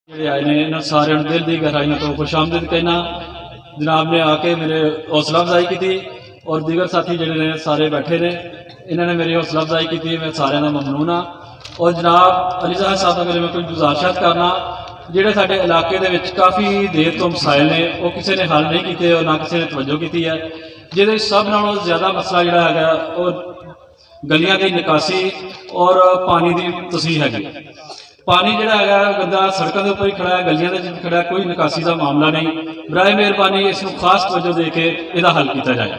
ਜਿਹੜੇ ਆਏ ਨੇ ਇਹਨਾਂ ਸਾਰਿਆਂ ਨੂੰ ਦਿਲ ਦੀ ਗਹਿਰਾਈਆਂ ਤੋਂ ਖੁਸ਼ਾਮਦੀਦ ਕਹਿਣਾ। जनाब ने आके मेरे हौसला अफजाई की और दीगर साथी जोड़े ने सारे बैठे ने, इन्होंने मेरी हौसला अफजाई की, मैं सारे का ममनून हाँ। और जनाब अली साहब साहब मेरे मैं कोई गुजारिशात करना, जोड़े साढ़े इलाके के काफ़ी देर तो मसाइल ने वो किसी ने हल नहीं किए और ना किसी ने तवज्जो की है। जिहदे सब नालों ज़्यादा मसला जोड़ा है और गलियां की निकासी और पानी की तसीह हैगी। पानी जोड़ा है गंदा सड़कों के ऊपर ही खड़ा है, गलियां के खड़ा है, कोई निकासी का मामला नहीं। बराए मेहरबानी इसको खास तवज्जो दे के इसका हल किया जाए।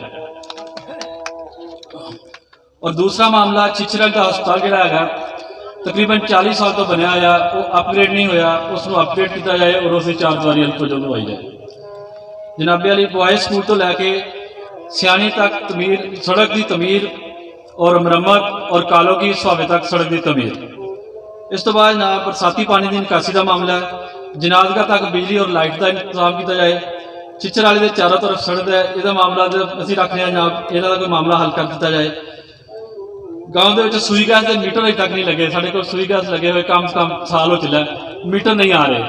और दूसरा मामला छिछरल का हस्पताल जोड़ा है तकरीबन 40 साल तो बनया हुआ, वो अपग्रेड नहीं होया, उसको अपग्रेड किया जाए और उसे 4 दीवारी वाली तवज्जो दवाई जाए। जनाबे वाली बॉयज़ स्कूल तो लैके सियानी तक तमीर, सड़क की तमीर और मरम्मत और कालों की सुहावे तक सड़क की तमीर। इस तो बाद जनाब बरसाती पानी की निकासी का मामला है, जनाजगा तक बिजली और लाइट का इंतजाम किया जाए। छिछर वाले के चारों तरफ सड़क है, यह मामला असीं रख रहे हैं जनाब, इहदा कोई मामला हल कर दिया जाए। गाँव के सूई गैस के मीटर अजे तक नहीं लगे, साढ़े को सूई गैस लगे हुए कम से कम साल हो चला, मीटर नहीं आ रहे।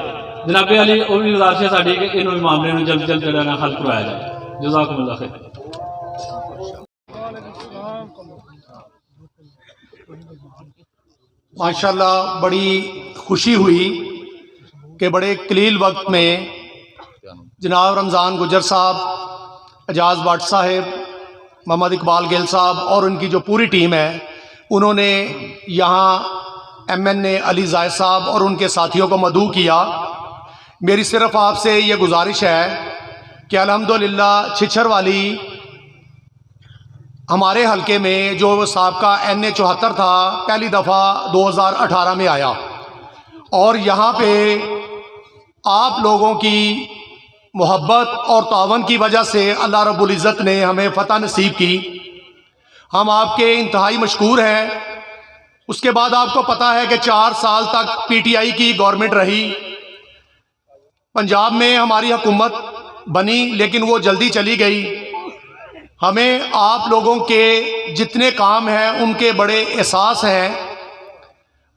जनाबे वाली वो भी गुजारिश है साड़ी कि इन मामले में जल्द जल्द जो हल करवाया जाए। जज़ाकुमुल्लाह खैर। माशाल्लाह बड़ी खुशी हुई कि बड़े कलील वक्त में जनाब रमज़ान गुजर साहब, एजाज भट्ट साहब, मोहम्मद इकबाल गिल साहब और उनकी जो पूरी टीम है, उन्होंने यहाँ MNA अली ज़ाहिद साहब और उनके साथियों को मदऊ किया। मेरी सिर्फ़ आपसे ये गुजारिश है कि अल्हम्दुलिल्लाह छिछर वाली हमारे हलके में जो साबका NA 74 था, पहली दफ़ा 2018 में आया और यहाँ पे आप लोगों की मोहब्बत और तावन की वजह से अल्लाह रब्बुल इज़्ज़त ने हमें फ़तह नसीब की। हम आपके इंतहाई मशकूर हैं। उसके बाद आपको पता है कि 4 साल तक PTI की गवर्नमेंट रही, पंजाब में हमारी हुकूमत बनी लेकिन वो जल्दी चली गई। हमें आप लोगों के जितने काम हैं उनके बड़े एहसास हैं।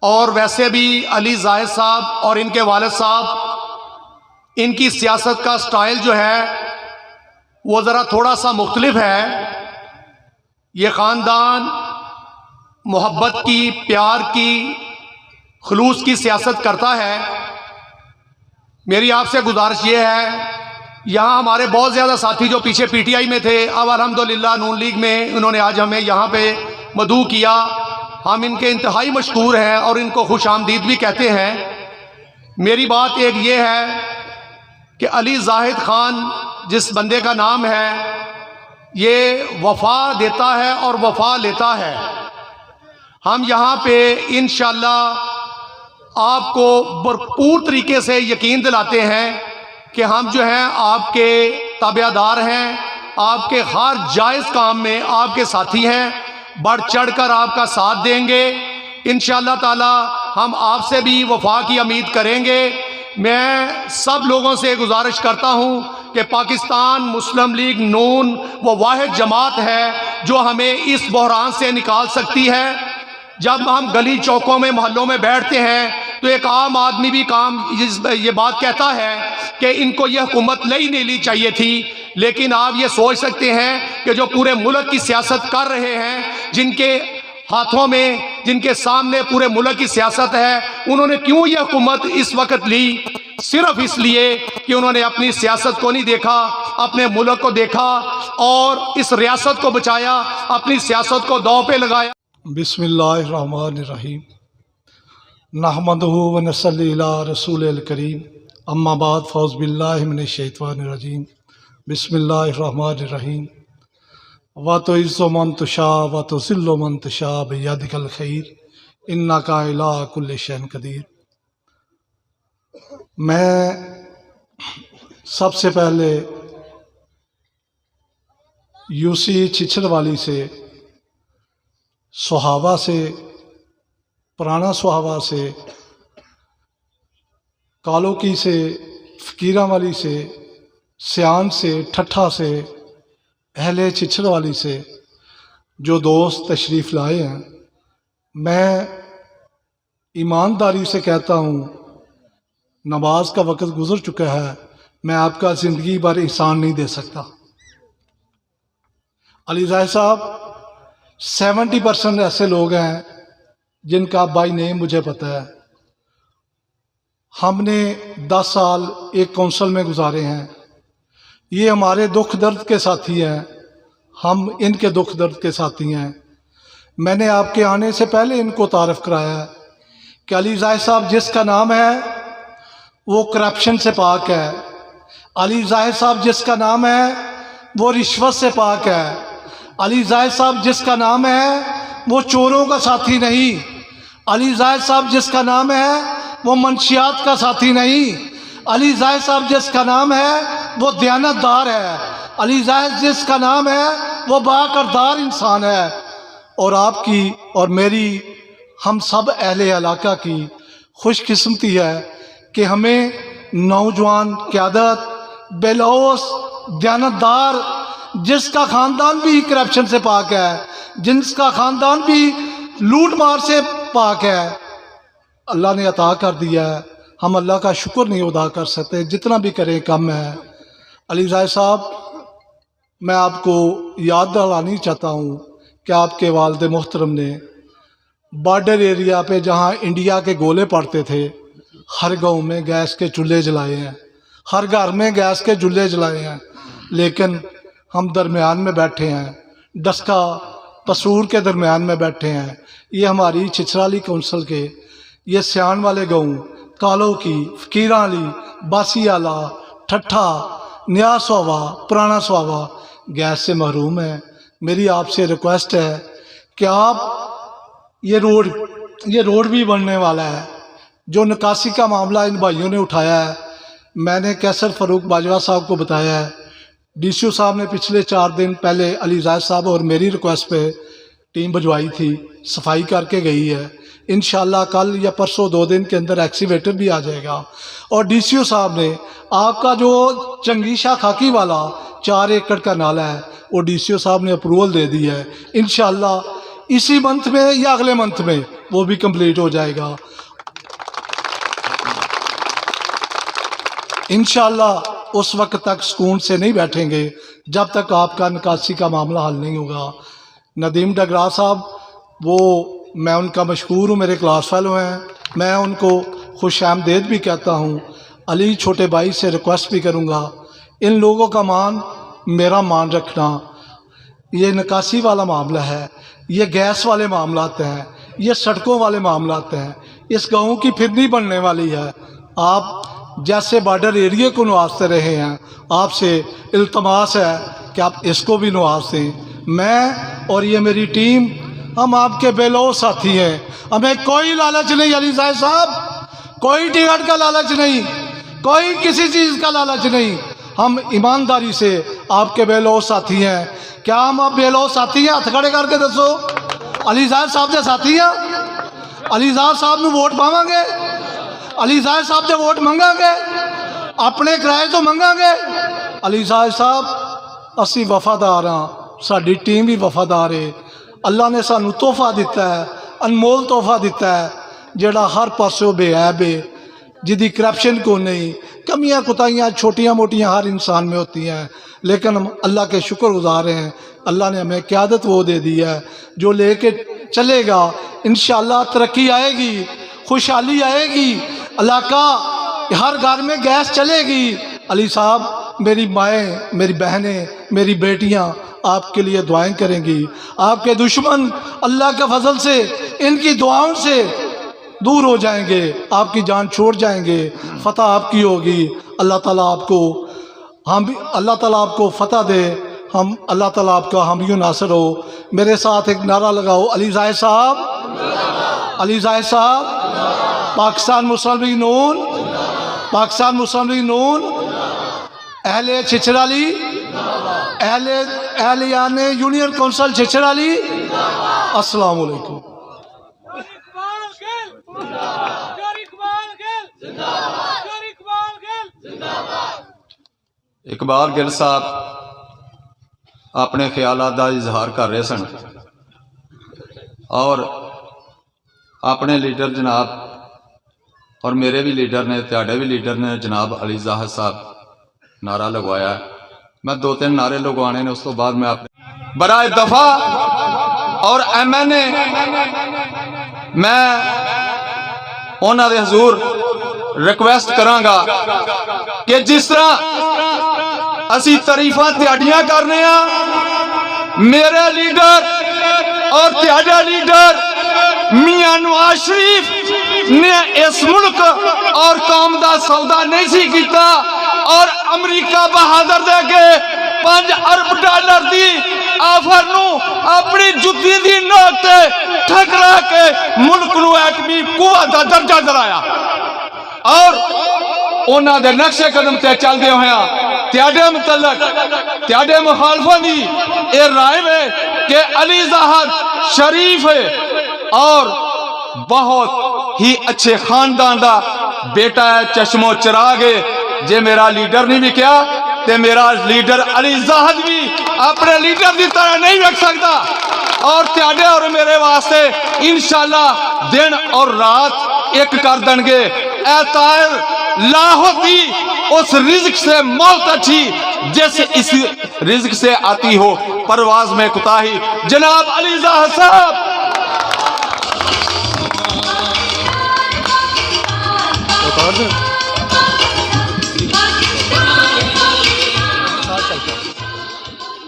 और वैसे भी अली ज़ाहिद साहब और इनके वालिद साहब, इनकी सियासत का स्टाइल जो है वो ज़रा थोड़ा सा मुख्तलिफ है। ये ख़ानदान मोहब्बत की, प्यार की, खुलूस की सियासत करता है। मेरी आपसे गुजारिश ये है, यहाँ हमारे बहुत ज़्यादा साथी जो पीछे PTI में थे, अब अल्हम्दुलिल्लाह नून लीग में उन्होंने आज हमें यहाँ पे मदऊ किया। हम इनके इंतहाई मशकूर हैं और इनको खुश आमदीद भी कहते हैं। मेरी बात एक ये है कि अली ज़ाहिद ख़ान जिस बंदे का नाम है, ये वफ़ा देता है और वफ़ा लेता है। हम यहाँ पे इंशाअल्लाह आपको भरपूर तरीके से यकीन दिलाते हैं कि हम जो हैं आपके ताबेदार हैं, आपके हर जायज़ काम में आपके साथी हैं, बढ़ चढ़ कर आपका साथ देंगे। इंशाअल्लाह ताला हम आपसे भी वफा की उम्मीद करेंगे। मैं सब लोगों से गुजारिश करता हूँ कि पाकिस्तान मुस्लिम लीग नून वो वाहिद जमात है जो हमें इस बहरान से निकाल सकती है। जब हम गली चौकों में मोहल्लों में बैठते हैं तो एक आम आदमी भी ये बात कहता है कि इनको यह हुकूमत नहीं ली चाहिए थी, लेकिन आप ये सोच सकते हैं कि जो पूरे मुल्क की सियासत कर रहे हैं, जिनके हाथों में, जिनके सामने पूरे मुल्क की सियासत है, उन्होंने क्यों यह हुकूमत इस वक्त ली? सिर्फ इसलिए कि उन्होंने अपनी सियासत को नहीं देखा, अपने मुल्क को देखा और इस रियासत को बचाया, अपनी सियासत को दांव पे लगाया। बिस्मिल्लाहिर्रहमानिर्रहीम नहमदुहु व नसल्ली अला रसूलिल करीम अम्मा बाद फ़ौज़ बिल्लाहि मिनश शैतानिर बिस्मिल्लाहिर्रहमानिर्रहीम व तुइज़्ज़ु मन तुशा व तुज़िल्लु मन तुशा बियदिकल खैर इन्नका अला कुल्लि शैइन कदीर। मैं सबसे पहले UC छिछर वाली से, सुहावा से, पुराना सुहावा से, कालोकी से, फ़कीरा वाली से, सियान से, ठट्ठा से, अहले छिछर वाली से जो दोस्त तशरीफ़ लाए हैं, मैं ईमानदारी से कहता हूँ नमाज का वक़्त गुज़र चुका है, मैं आपका ज़िंदगी भर एहसान नहीं दे सकता। अली ज़ाहिर साहब 70% ऐसे लोग हैं जिनका बाय नेम मुझे पता है। हमने 10 साल एक काउंसिल में गुजारे हैं। ये हमारे दुख दर्द के साथी हैं, हम इनके दुख दर्द के साथी हैं। मैंने आपके आने से पहले इनको तारफ़ कराया है कि अली ज़ाहिर साहब जिसका नाम है वो करप्शन से पाक है। अली ज़ाहिर साहब जिसका नाम है वो रिश्वत से पाक है। अली ज़ाहिर साहब जिसका नाम है वो चोरों का साथी नहीं। अली ज़ाहिर साहब जिसका नाम है वो मंशियात का साथी नहीं। अली ज़ाहिर साहब जिसका नाम है वो दयानतदार है। अली ज़ाहिर जिसका नाम है वो बाकरदार इंसान है। और आपकी और मेरी, हम सब अहले इलाका की खुशकिस्मती है कि हमें नौजवान क़यादत, बेलौस, दयानतदार, जिसका ख़ानदान भी करप्शन से पाक है, जिसका ख़ानदान भी लूट मार से पाक है, अल्लाह ने अता कर दिया है। हम अल्लाह का शुक्र नहीं अदा कर सकते, जितना भी करें कम है। अली ज़ाहिर साहब, मैं आपको याद दिलानी चाहता हूँ कि आपके वालिद मोहतरम ने बॉर्डर एरिया पे जहाँ इंडिया के गोले पड़ते थे, हर गांव में गैस के चूल्हे जलाए हैं, हर घर में गैस के चूल्हे जलाए हैं। लेकिन हम दरमियान में बैठे हैं, डस्का पसूर के दरमियान में बैठे हैं। ये हमारी छिछराली काउंसिल के ये सियान वाले गाँव, कालो की, फ़कीराली, बासी आला, ठट्ठा, नया स्वावा, पुराना स्वावा गैस से महरूम है। मेरी आपसे रिक्वेस्ट है कि आप ये रोड भी बनने वाला है। जो निकासी का मामला इन भाइयों ने उठाया है, मैंने कैसर फ़ारूक बाजवा साहब को बताया है। डीसीओ साहब ने पिछले 4 दिन पहले अली ज़ाहिर साहब और मेरी रिक्वेस्ट पे टीम भिजवाई थी, सफाई करके गई है। इंशाल्लाह कल या परसों 2 दिन के अंदर एक्सीवेटर भी आ जाएगा। और डीसीओ साहब ने आपका जो चंगीशा खाकी वाला 4 एकड़ का नाला है, वो डीसीओ साहब ने अप्रूवल दे दी है। इंशाल्लाह इसी मंथ में या अगले मंथ में वो भी कंप्लीट हो जाएगा। इंशाल्लाह उस वक्त तक सुकून से नहीं बैठेंगे जब तक आपका निकासी का मामला हल नहीं होगा। नदीम डगरा साहब, वो मैं उनका मशहूर हूँ, मेरे क्लास फेलो हैं, मैं उनको खुश आमदेद भी कहता हूँ। अली छोटे भाई से रिक्वेस्ट भी करूँगा, इन लोगों का मान मेरा मान रखना। ये निकासी वाला मामला है, ये गैस वाले मामलात हैं, ये सड़कों वाले मामलात हैं, इस गाँव की फिरनी बनने वाली है। आप जैसे बॉर्डर एरिया को नवाजते रहे हैं, आपसे इल्तमास है कि आप इसको भी नवाज दें। मैं और ये मेरी टीम, हम आपके बेलौस साथी हैं। हमें कोई लालच नहीं अली ज़ाहिर साहब, कोई टिकट का लालच नहीं, कोई किसी चीज़ का लालच नहीं। हम ईमानदारी से आपके बेलौस साथी हैं। क्या हम आप बेलौस साथी हैं? हथ खड़े करके दसो। अली ज़ाहिर साहब के साथी हैं। अली ज़ाहिर साहब ਨੂੰ वोट पावांगे, अली ज़ाहिर साहब से वोट मंगांगे, अपने किराए तो मंगांगे। अली ज़ाहिर साहब, असी वफादार हाँ, साडी टीम भी वफादार है। अल्लाह ने सानू तोहफा दिता है, अनमोल तोहफा दिता है, जिहड़ा हर पासों बेऐब है, जिहदी करप्शन को नहीं। कमियां कुताहियाँ छोटियाँ मोटियाँ हर इंसान में होती हैं, लेकिन हम अल्लाह के शुक्रगुजार हैं। अल्लाह ने हमें क़यादत वो दे दी है जो लेके चलेगा। इंशाअल्लाह तरक्की आएगी, खुशहाली आएगी, इलाका हर घर में गैस चलेगी। अली साहब, मेरी माएँ, मेरी बहनें, मेरी बेटियाँ आपके लिए दुआएं करेंगी। आपके दुश्मन अल्लाह के फजल से, इनकी दुआओं से दूर हो जाएंगे, आपकी जान छोड़ जाएंगे, फतह आपकी होगी। अल्लाह ताला आपको अल्लाह ताला आपको फतह दे। हम अल्लाह ताला आपका हामी नासर हो। मेरे साथ एक नारा लगाओ, अली ज़ाहिर साहब, अली ज़ाहिर साहब, पाकिस्तान मुस्लिम लीग नून, पाकिस्तान मुस्लिम लीग नून, अहले छिछराली, अहलियान यूनियन काउंसिल छिछराली, अस्सलाम वालेकुम। इकबाल गिल साहब अपने ख्यालात का इजहार कर रहे सन और अपने लीडर जनाब और मेरे भी लीडर ने, त्याडे भी लीडर ने जनाब अली ज़ाहिद साहब नारा लगवाया। मैं 2-3 नारे लगवाने ने, उस तो बाद मैं अपने बराए दफा और MNA मैं उन्होंने हजूर रिक्वेस्ट करांगा कि जिस तरह असी तारीफा त्याडियां करने, मेरे लीडर और त्याडा लीडर मियां नवाज शरीफ ने इस मुल्क और कौम का सौदा नहीं सी कीता और अमरीका बहादुर दे के 5 अरब डॉलर की आफर नू अपनी जुत्ती की नोक ते ठकरा के मुल्क नू एटमी कुवत का दर्जा दिलाया और उन्हां दे नक्शे कदम ते चलदे होया त्याडे मुतलक त्याडे मुखालफां दी ए राय है कि अली ज़ाहिद शरीफ है और बहुत ही अच्छे खानदान का बेटा है, चश्मो चिराग है। जे मेरा लीडर नहीं भी क्या ते मेरा लीडर अली ज़ाहिद भी अपने लीडर की तरह नहीं रख सकता और त्याडे और मेरे वास्ते इंशाल्लाह दिन और रात एक कर देंगे। ए तायर ला होती उस रिज़्क से मौत अच्छी जैसे इस रिज़्क से आती हो परवाज में कुताही। जनाब अली ज़ाहिद साहब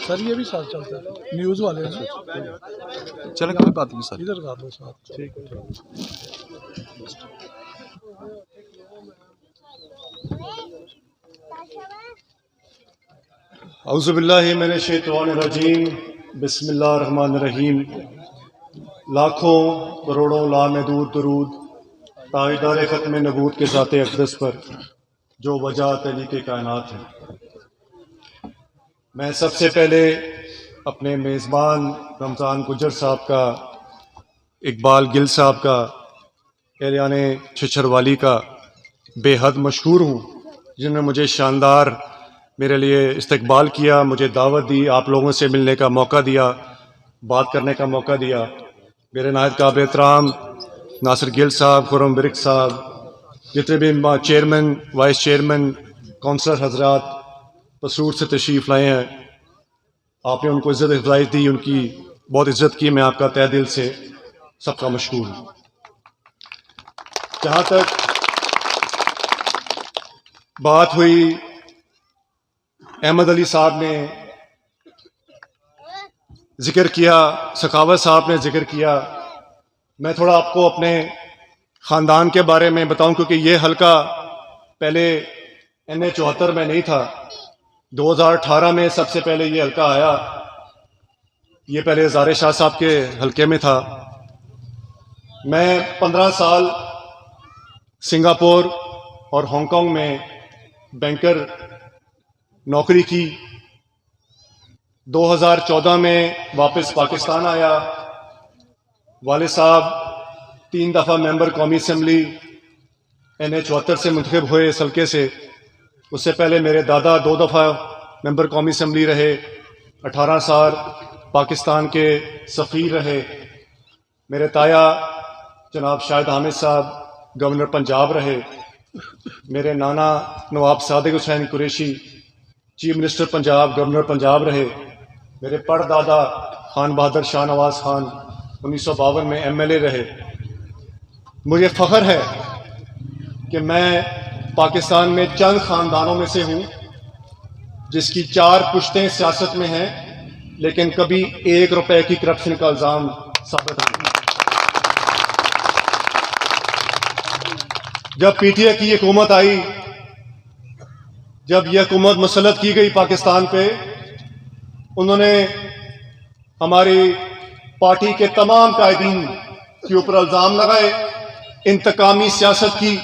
सर ये भी साथ चलता है, न्यूज़ वाले हैं। चले कोई बात नहीं सर, इधर कर दो साथ। ठीक है। औज़ुबिल्लाहि मिनश्शैतानिर्रजीम, बिस्मिल्लाहिर्रहमानिर्रहीम। लाखों करोड़ों लामहदूद दरूद ताजदार ख़त्म नबूत के ज़ाते अक़दस पर जो वजाहत अली के कायनात है। मैं सबसे पहले अपने मेज़बान रमज़ान गुजर साहब का, इकबाल गिल साहब का, एरियाने छिछरवाली का बेहद मशहूर हूँ, जिन्होंने मुझे शानदार मेरे लिए इस्तकबाल किया, मुझे दावत दी, आप लोगों से मिलने का मौका दिया, बात करने का मौका दिया। मेरे नायत काबिल एहतराम नासिर गिल साहब, खुर्रम बिरिक साहब, जितने भी चेयरमैन, वाइस चेयरमैन, काउंसलर हजरात पसरूर से तशरीफ़ लाए हैं, आपने उनको इज़्ज़त अफजाई दी, उनकी बहुत इज़्ज़त की। मैं आपका तहे दिल से सबका मशकूर हूँ। जहाँ तक बात हुई अहमद अली साहब ने जिक्र किया, सखावत साहब ने जिक्र किया, मैं थोड़ा आपको अपने ख़ानदान के बारे में बताऊं क्योंकि ये हलका पहले NH 74 में नहीं था। 2018 में सबसे पहले ये हलका आया। ये पहले ज़ारे शाह साहब के हलके में था। मैं 15 साल सिंगापुर और हांगकांग में बैंकर नौकरी की। 2014 में वापस पाकिस्तान आया। वाले साहब 3 दफ़ा मेंबर कौमी असम्बली NH 74 से मुंतखब हुए इस हल्के से। उससे पहले मेरे दादा 2 दफ़ा मेंबर कौमी असम्बली रहे। 18 साल पाकिस्तान के सफ़ीर रहे। मेरे ताया जनाब शाहिद हामिद साहब गवर्नर पंजाब रहे। मेरे नाना Nawab Sadiq Hussain Qureshi chief minister Punjab, governor Punjab रहे। मेरे परदादा खान बहादुर शाह नवाज खान 1952 में MLA रहे। मुझे फ़ख्र है कि मैं पाकिस्तान में चंद ख़ानदानों में से हूँ जिसकी 4 पुश्तें सियासत में हैं, लेकिन कभी 1 रुपए की करप्शन का इल्ज़ाम साबित नहीं। जब PTI की हुकूमत आई, जब यह हुकूमत मुसल्लत की गई पाकिस्तान पे, उन्होंने हमारी पार्टी के तमाम कायदीन के ऊपर इल्ज़ाम लगाए इंतकामी सियासत की।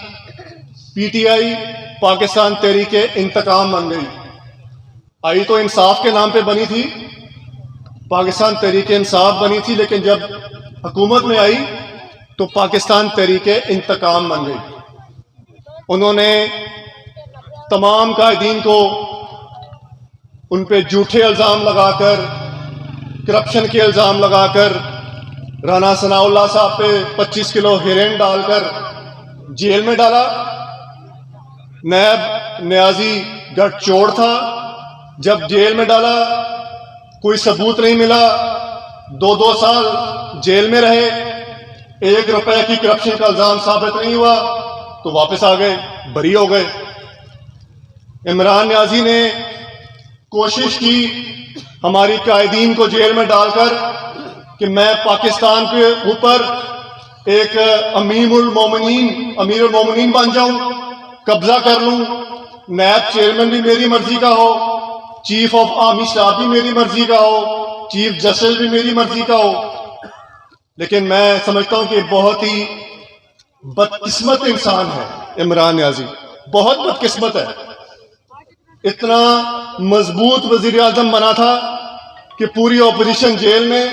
PTI पाकिस्तान तहरीक इंतकाम बन गई। आई तो इंसाफ के नाम पे बनी थी, पाकिस्तान तहरीक इंसाफ बनी थी, लेकिन जब हुकूमत में आई तो पाकिस्तान तहरीक इंतकाम बन गई। उन्होंने तमाम कायदीन को उन पे झूठे इल्ज़ाम लगाकर, करप्शन के इल्ज़ाम लगाकर, राना सनाउल्लाह साहब पे 25 किलो हेरोइन डालकर जेल में डाला। नैब न्याजी गठजोड़ था, जब जेल में डाला कोई सबूत नहीं मिला, 2-2 साल जेल में रहे, 1 रुपए की करप्शन का इल्जाम साबित नहीं हुआ तो वापस आ गए, बरी हो गए। इमरान न्याजी ने कोशिश की हमारी कायदीन को जेल में डालकर कि मैं पाकिस्तान के ऊपर एक अमीरुल मोमिनीन बन जाऊं, कब्जा कर लूं, नैब चेयरमैन भी मेरी मर्जी का हो, चीफ ऑफ आर्मी स्टाफ भी मेरी मर्जी का हो, चीफ जस्टिस भी मेरी मर्जी का हो। लेकिन मैं समझता हूं कि बहुत ही बदकिस्मत इंसान है इमरान न्याजी, बहुत बदकिस्मत है। इतना मजबूत वजीर आजम बना था कि पूरी ऑपोजिशन जेल में,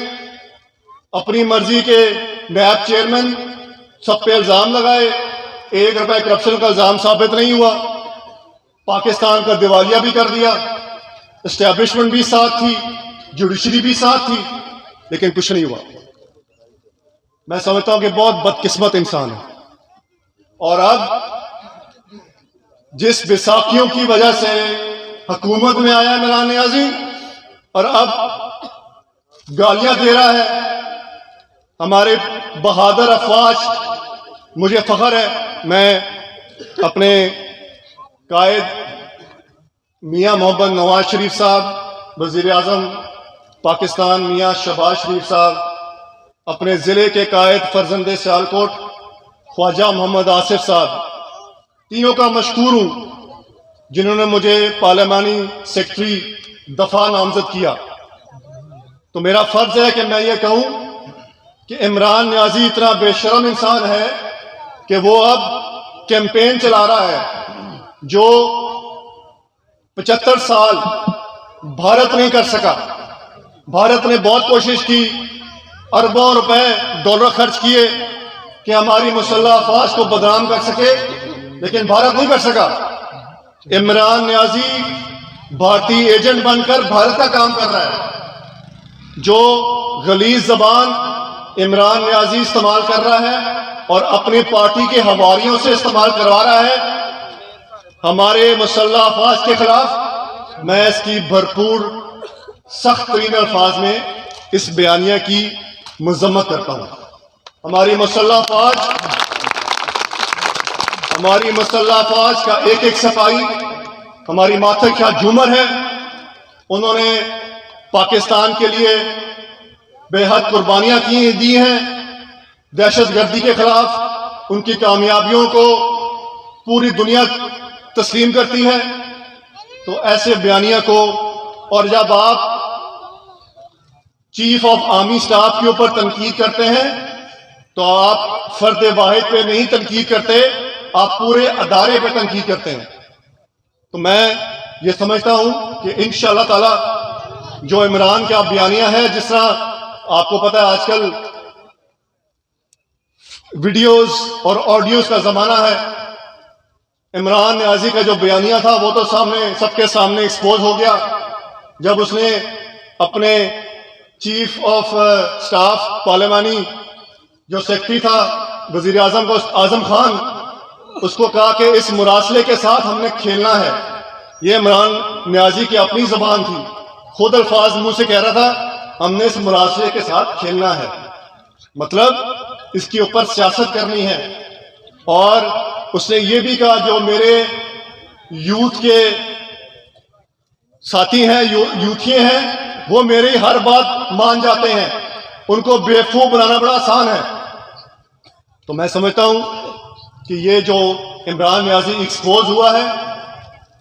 अपनी मर्जी के नैब चेयरमैन सब पे इल्जाम लगाए, 1 रुपए करप्शन का इल्जाम साबित नहीं हुआ, पाकिस्तान का दिवालिया भी कर दिया, एस्टैब्लिशमेंट भी साथ थी, जुडिशरी भी साथ थी, लेकिन कुछ नहीं हुआ। मैं समझता हूं कि बहुत बदकिस्मत इंसान है। और अब जिस बैसाखियों की वजह से हुकूमत में आया इमरान न्याजी और अब गालियां दे रहा है हमारे बहादुर अफवाज, मुझे फख्र है मैं अपने कायद मियां मोहम्मद नवाज शरीफ साहब, वजीर आजम पाकिस्तान मियां शहबाज शरीफ साहब, अपने ज़िले के कायद फर्जंदे सियालकोट ख्वाजा मोहम्मद आसिफ साहब, तीनों का मशकूर हूं जिन्होंने मुझे पार्लियामानी सेक्रेटरी दफा नामजद किया। तो मेरा फर्ज है कि मैं ये कहूं कि इमरान न्याजी इतना बेशरम इंसान है कि वो अब कैंपेन चला रहा है जो 75 साल भारत नहीं कर सका। भारत ने बहुत कोशिश की, अरबों रुपए डॉलर खर्च किए कि हमारी मुसल्लह अफवाज को बदनाम कर सके, लेकिन भारत नहीं कर सका। इमरान न्याजी भारतीय एजेंट बनकर भारत का काम कर रहा है। जो गलीज जबान इमरान न्याजी इस्तेमाल कर रहा है और अपनी पार्टी के हवारियों से इस्तेमाल करवा रहा है हमारे मुसल्लह अफवाज के खिलाफ, मैं इसकी भरपूर सख्त तरीन अल्फाज में इस बयानिया की मजम्मत करता हूं। हमारी मुसल्लह अफवाज का एक एक सिपाही हमारी माथे का झूमर है। उन्होंने पाकिस्तान के लिए बेहद कुर्बानियां दी हैं। दहशतगर्दी के खिलाफ उनकी कामयाबियों को पूरी दुनिया तस्लीम करती है। तो ऐसे बयानिया को, और जब आप चीफ ऑफ आर्मी स्टाफ के ऊपर तनकीद करते हैं तो आप फर्द वाहिद पे नहीं तनकीद करते, आप पूरे अदारे पे तनकीद करते हैं। तो मैं ये समझता हूं कि इंशाअल्लाह ताला जो इमरान का बयानिया है, जिस तरह आपको पता है आजकल वीडियोस और ऑडियोस का जमाना है, इमरान न्याजी का जो बयानिया था वो तो सामने, सबके सामने एक्सपोज हो गया जब उसने अपने चीफ ऑफ स्टाफ पार्लियामानी जो सेक्रेटरी था वजीर आजम को, आजम खान, उसको कहा कि इस मुरासले के साथ हमने खेलना है। ये इमरान न्याजी की अपनी जबान थी, खुद अल्फाज मुंह से कह रहा था हमने इस मुरासले के साथ खेलना है, मतलब इसके ऊपर सियासत करनी है। और उसने ये भी कहा जो मेरे यूथ के साथी हैं, यूथिये हैं, वो मेरी हर बात मान जाते हैं, उनको बेवकूफ बनाना बड़ा आसान है। तो मैं समझता हूं कि ये जो इमरान न्याजी एक्सपोज हुआ है,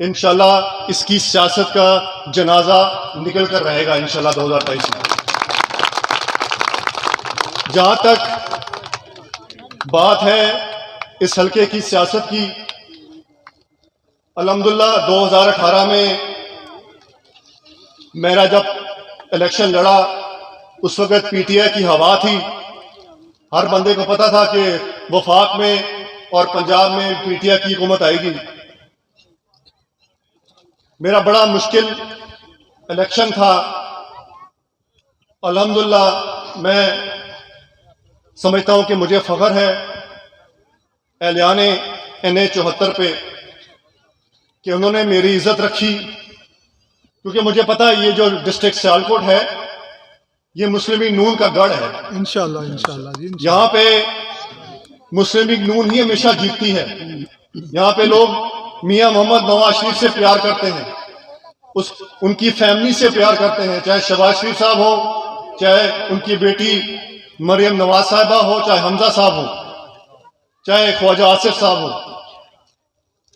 इंशाल्लाह इसकी सियासत का जनाजा निकल कर रहेगा इंशाल्लाह 2023 में। जहां तक बात है इस हल्के की सियासत की, अल्हम्दुलिल्लाह 2018 में मेरा जब इलेक्शन लड़ा उस वक्त पीटीआई की हवा थी। हर बंदे को पता था कि वफाक में और पंजाब में पीटीआई की हुकूमत आएगी। मेरा बड़ा मुश्किल इलेक्शन था। अल्हम्दुलिल्लाह मैं समझता हूं कि मुझे फख्र है एहलियान NA74 पे कि उन्होंने मेरी इज्जत रखी, क्योंकि मुझे पता है ये जो डिस्ट्रिक्ट सियालकोट है ये मुस्लिम लीग नून का गढ़ है। इंशाल्लाह इंशाल्लाह जी, यहाँ पे मुस्लिम लीग नून ही हमेशा जीतती है। यहाँ पे लोग मियां मोहम्मद नवाज शरीफ से प्यार करते हैं, उनकी फैमिली से प्यार करते हैं, चाहे शहबाज शरीफ साहब हो, चाहे उनकी बेटी मरियम नवाज साहिबा हो, चाहे हमजा साहब हो, चाहे ख्वाजा आसिफ साहब हो।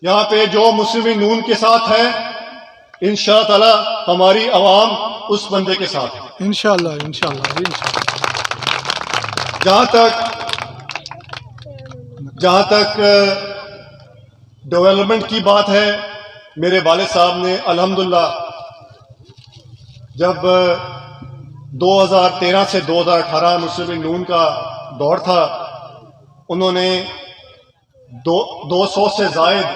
यहाँ पे जो मुस्लिम लीग नून के साथ है, इंशाअल्लाह ताला हमारी आवाम उस बंदे के साथ है। इंशाल्लाह इंशाल्लाह जी, इंशाल्लाह। जहाँ तक डेवलपमेंट की बात है, मेरे वालिद साहब ने अल्हम्दुलिल्लाह जब 2013 से 2018 मुस्लिम लीग नून का दौर था, उन्होंने 200 से जायद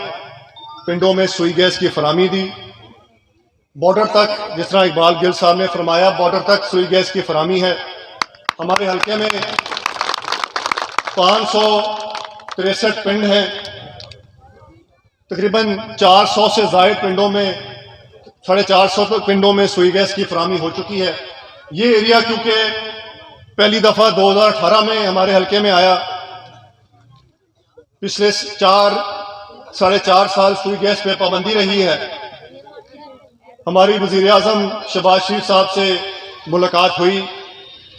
पिंडों में सुई गैस की फराहमी दी। बॉर्डर तक, जिस तरह इकबाल गिल साहब ने फरमाया, बॉर्डर तक सुई गैस की फराहमी है। हमारे हल्के में 563 पिंड हैं, तकरीबन 400 से जायद पिंडों में 450 पिंडों में सुई गैस की फराहमी हो चुकी है। ये एरिया क्योंकि पहली दफ़ा 2018 में हमारे हल्के में आया, पिछले 4-4.5 साल सुई गैस पे पाबंदी रही है। हमारी वज़ीर आज़म शहबाज शरीफ साहब से मुलाकात हुई,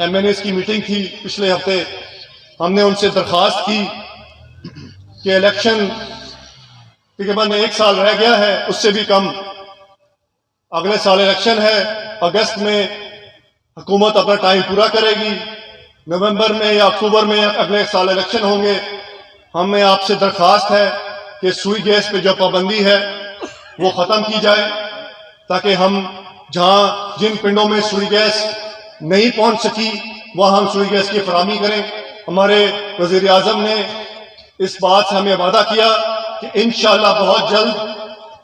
MNAs की मीटिंग थी पिछले हफ्ते। हमने उनसे दरख्वास्त की कि इलेक्शन तकरीबन 1 साल रह गया है, उससे भी कम, अगले साल इलेक्शन है, अगस्त में हुकूमत अपना टाइम पूरा करेगी, नवंबर में या अक्टूबर में अगले साल इलेक्शन होंगे। हमें आपसे दरख्वास्त है कि सुई गैस पे जो पाबंदी है वो ख़त्म की जाए, ताकि हम जहाँ जिन पिंडों में सुई गैस नहीं पहुँच सकी वहाँ हम सुई गैस की फराहमी करें। हमारे वज़ीर आज़म ने इस बात से हमें वादा किया कि इंशाअल्लाह बहुत जल्द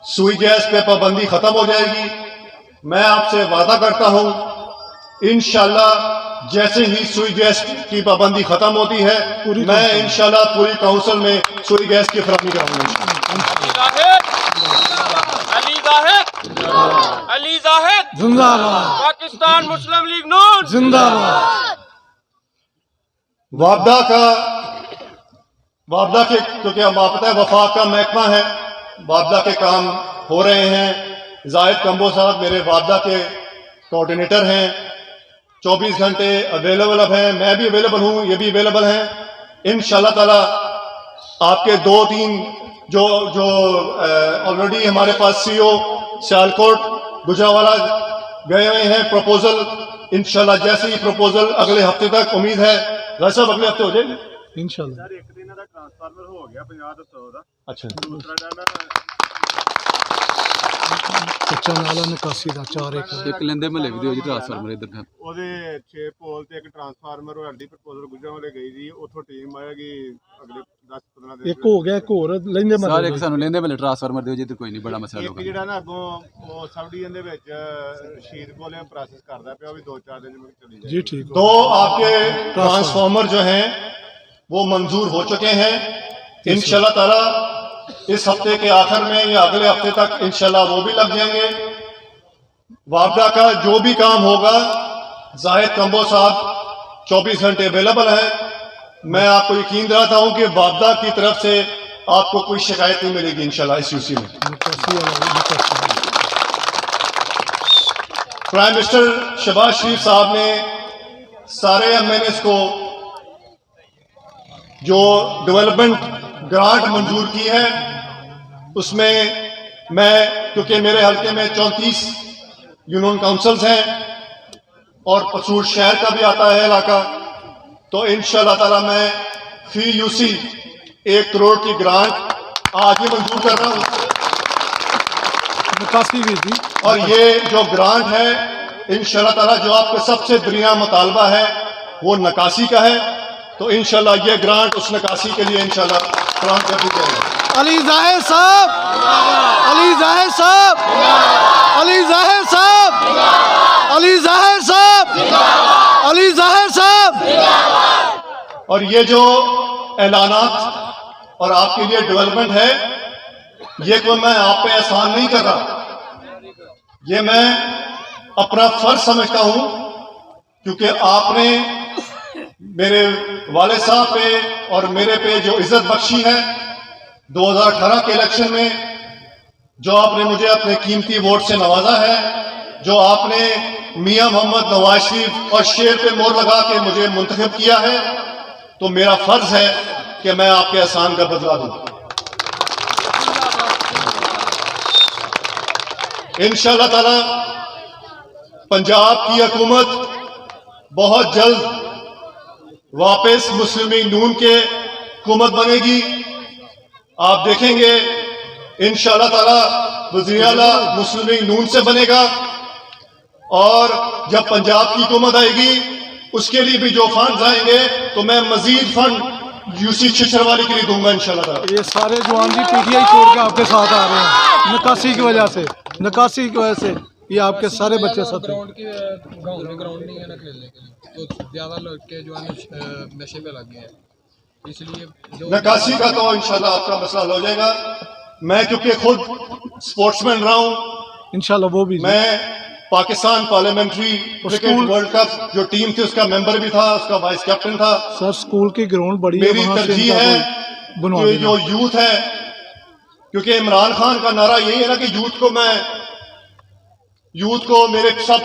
सुई गैस पे पाबंदी ख़त्म हो जाएगी। मैं आपसे वादा करता हूँ, इंशाअल्लाह जैसे ही सुई गैस की पाबंदी ख़त्म होती है, मैं इंशाअल्लाह पूरी काउंसिल में सुई गैस की फराहमी कराऊंगा। अली जाहिद जिंदाबाद, पाकिस्तान मुस्लिम लीग नून जिंदाबाद। वापदा के, क्योंकि हम आप पता है वफाक का महकमा है, वापदा के काम हो रहे हैं। जाहिद कंबो साहब मेरे वापदा के कोऑर्डिनेटर हैं, 24 घंटे अवेलेबल अब हैं, मैं भी अवेलेबल हूँ, ये भी अवेलेबल हैं। इंशाअल्लाह ताला आपके 2-3 जो ऑलरेडी हमारे पास CO सियालकोट गुजरावाला गए हुए हैं प्रपोजल, इंशाल्लाह जैसे ही प्रपोजल अगले हफ्ते तक, उम्मीद है वैसे अगले हफ्ते हो जाएगी इंशाल्लाह। एक दिन का ट्रांसफार्मर हो गया 50 ਤੋਂ 100 ਦਾ। अच्छा, दूसरा डाला कच्चा नाला निकासी का 4 एकड़। ਇੱਕ ਲੈਂਦੇ ਮਹੱਲੇ ਵੀ ਦਿਓ ਜੀ ਟ੍ਰਾਂਸਫਾਰਮਰ ਇੱਧਰ ਦਾ। ਉਹਦੇ 6 ਪੋਲ ਤੇ ਇੱਕ ਟਰਾਂਸਫਾਰਮਰ ਉਹ ਅੱਡੀ ਪ੍ਰਪੋਜ਼ਲ ਗੁਜਰਾਂਵਾਲੇ ਗਈ ਜੀ, ਉੱਥੋਂ ਟੀਮ ਆਏਗੀ ਅਗਲੇ 10-15 ਦਿਨ। ਇੱਕ ਹੋ ਗਿਆ, ਇੱਕ ਹੋਰ ਲੈਂਦੇ ਸਾਰੇ ਮਹੱਲੇ ਇੱਕ ਸਾਨੂੰ ਲੈਂਦੇ ਮਹੱਲੇ ਟ੍ਰਾਂਸਫਾਰਮਰ ਦਿਓ ਜੀ, ਇੱਧਰ ਕੋਈ ਨਹੀਂ ਬੜਾ ਮਸਲਾ ਇੱਕ ਲੋਕਾਂ ਦਾ। ਜਿਹੜਾ ਨਾ ਅੱਗੋਂ ਉਹ ਸਬ ਡਿਵੀਜ਼ਨ ਦੇ ਵਿੱਚ ਰਸ਼ੀਦ ਕੋਲੇ ਪ੍ਰੋਸੈਸ ਕਰਦਾ ਪਿਆ, ਉਹ ਵੀ 2-4 ਦਿਨ ਵਿੱਚ ਚਲੀ ਜਾਏ। जी ठीक 2 आपके ट्रांसफार्मर जो हैं वो मंजूर हो चुके हैं। इंशाल्लाह ताला इस हफ्ते के आखिर में या अगले हफ्ते तक इंशाल्लाह वो भी लग जाएंगे। वापदा का जो भी काम होगा, जाहिद कंबो साहब 24 घंटे अवेलेबल है। मैं आपको यकीन दिलाता हूं कि वापदा की तरफ से आपको कोई शिकायत नहीं मिलेगी इंशाल्लाह इस यूसी में। निकासी वाला निकासी। प्राइम मिनिस्टर शहबाज शरीफ साहब ने सारे MNAs को जो डेवलपमेंट ग्रांट मंजूर की है, उसमें मैं, क्योंकि मेरे हल्के में 34 यूनियन काउंसिल्स हैं और पसूर शहर का भी आता है इलाका, तो इंशाल्लाह ताला मैं फी यूसी 1 करोड़ की ग्रांट आज ही मंजूर कर रहा हूँ। निकासी भी थी। और ये जो ग्रांट है इंशाल्लाह ताला, जो आपका सबसे दुनिया मुतालबा है वो नकासी का है, तो इंशाल्लाह ये ग्रांट उस नकासी के लिए इंशाल्लाह ग्रांट कर दी जाएगी। अली जाहिर साहब, अली जाहिर साहब, अली जाहिर साहब, अली जाहिर साहब, अली जाहिर साहब। और ये जो ऐलानात और आपके लिए डेवलपमेंट है, ये कोई मैं आप पे एहसान नहीं कर रहा, ये मैं अपना फर्ज समझता हूं, क्योंकि आपने मेरे वाले साहब पे और मेरे पे जो इज्जत बख्शी है 2018 के इलेक्शन में, जो आपने मुझे अपने कीमती वोट से नवाजा है, जो आपने मियां मोहम्मद नवाज शरीफ और शेर पे मोहर लगा के मुझे मुंतखब किया है, तो मेरा फर्ज है कि मैं आपके एहसान का बदला दूं। इंशाअल्लाह ताला पंजाब की हुकूमत बहुत जल्द वापस मुस्लिम लीग नून के हुकूमत बनेगी। आप देखेंगे इंशाअल्लाह ताला वज़ीर आला मुस्लिम लीग नून से बनेगा, और जब पंजाब की हुकूमत आएगी उसके लिए भी जो फंड आएंगे तो मैं मजीद फंड यूसी छिछरवाली के लिए दूंगा इंशाअल्लाह ताला। ये सारे जवान जी पीटीआई छोड़ के आपके साथ आ रहे हैं, निकासी की वजह से, निकासी की वजह से ये आपके सारे बच्चे साथ हैं। ग्राउंड नहीं है ना खेलने के लिए, तो ज्यादा लोग के जो है नशे पे लग गए हैं, इसलिए निकासी का तो इंशाल्लाह आपका मसला हल हो जाएगा। मैं क्योंकि खुद स्पोर्ट्समैन रहा हूं, इंशाल्लाह वो भी। मैं Pakistan parliamentary cricket world cup जो टीम थी उसका मेंबर भी था, उसका वाइस कैप्टन था। सर स्कूल की ग्राउंड बड़ी है, मेरी तरजीह है कि जो यूथ है, क्योंकि इमरान खान का नारा यही है ना कि यूथ को मेरे सब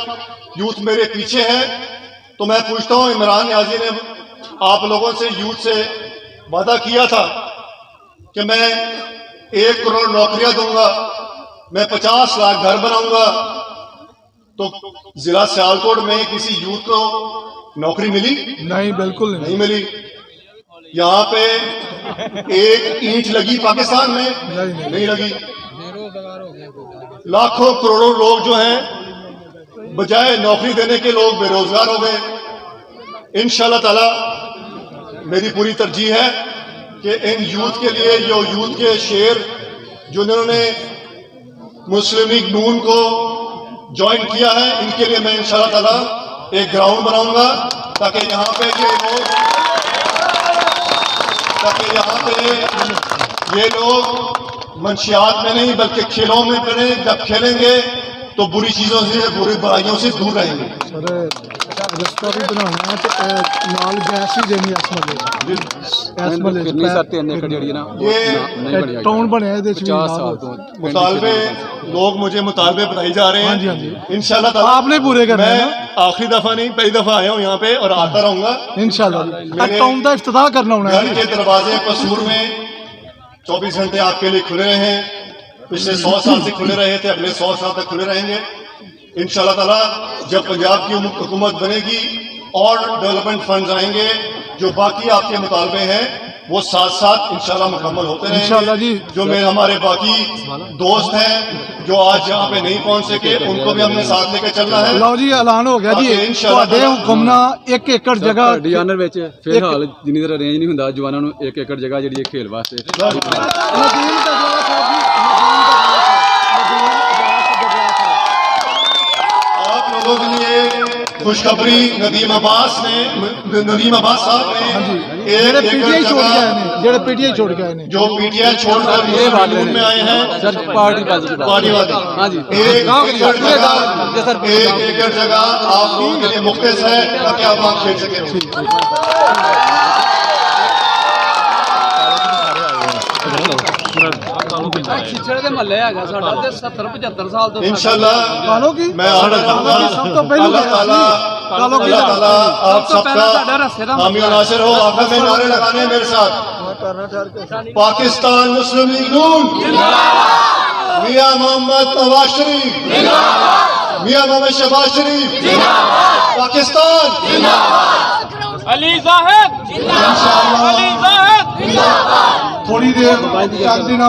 यूथ मेरे पीछे है, तो मैं पूछता हूं इमरान न्याजी ने आप लोगों से यूथ से वादा किया था कि मैं 1 करोड़ नौकरियां दूंगा, मैं 50 लाख घर बनाऊंगा, तो जिला सियालकोट में किसी यूथ को नौकरी मिली? नहीं, बिल्कुल नहीं मिली। यहाँ पे एक ईंट लगी पाकिस्तान में? नहीं लगी। बेरोजगार हो गए, लाखों करोड़ों लोग जो हैं बजाय नौकरी देने के लोग बेरोजगार हो गए। इंशाअल्लाह ताला मेरी पूरी तरजीह है कि इन यूथ के लिए, जो यूथ के शेर जिन्होंने मुस्लिम लीग नून को ज्वाइन किया है, इनके लिए मैं इंशाअल्लाह ताला एक ग्राउंड बनाऊंगा, ताकि यहाँ पे ये लोग मंशियात में नहीं बल्कि खेलों में करें। जब खेलेंगे तो बुरी चीजों से, बुरी बुराइयों से दूर रहेंगे। रस्ता भी बनाना है तो नाल गैस ही देनी ये टाउन बने मुतालबे लोग मुझे मुतालबे बताई जा रहे हैं। इंशाल्लाह ताला आपने पूरे करने हैं। मैं आखिरी दफा नहीं, पहली दफा आया हूँ यहाँ पे और आता रहूंगा इंशाल्लाह। टाउन का इफ्तिताह करना होना घर के दरवाजे कसूर में 24 घंटे आपके लिए खुले रहे हैं। पिछले 100 साल से खुले रहे थे, अगले 100 साल तक खुले रहेंगे इंशाअल्लाह ताला। जब पंजाब की हुकूमत बनेगी और डेवलपमेंट फंड्स आएंगे, जो बाकी आपके मुतालबे हैं वो साथ साथ इंशाअल्लाह मुकम्मल होते रहेंगे इंशाअल्लाह जी। जो मेरे हमारे बाकी दोस्त हैं जो आज यहाँ पे नहीं पहुंच सके, उनको भी हमने साथ लेकर चलना है। लो जी ऐलान हो गया जी, ਤੁਹਾਡੇ ਹੁਕਮ ਨਾਲ 1 ਏਕੜ ਜਗ੍ਹਾ ਡੀਆਨਰ ਵਿੱਚ ਫਿਲਹਾਲ ਜਿੰਨੀ ਦੇਰ ਅਰੇਂਜ ਨਹੀਂ ਹੁੰਦਾ ਜਵਾਨਾਂ ਨੂੰ 1 ਏਕੜ ਜਗ੍ਹਾ ਜਿਹੜੀ ਹੈ ਖੇਲ ਵਾਸਤੇ। आप लोगों के लिए खुशखबरी नदीम अब्बास साहब ने ਜਿਹੜੇ ਪੀटीआई छोड़ के आए ने, ਜਿਹੜੇ पीटीआई छोड़ के आए ने, जो पीटीआई छोड़कर मुस्लिम लीग में आए हैं, सर पार्टी पार्टी वाले, हाँ जी, 1 एकड़ जगह आप लोगों के लिए मुख्तस है ताकि आप वहाँ खेल सके। छिछड़ के महल्ले है साडा ते 70-75 साल तो इंशाअल्लाह मैं आर्डर करूंगा। अल्लाह ताला आप सबका हामी और नासिर हो। आखिर में नारे लगाने मेरे साथ। पाकिस्तान मुस्लिम लीग नून, मियां मोहम्मद नवाज शरीफ, मियां मोहम्मद शहबाज शरीफ, पाकिस्तान, अली जाहिद, अली जाहिद। थोड़ी देर 4 दिन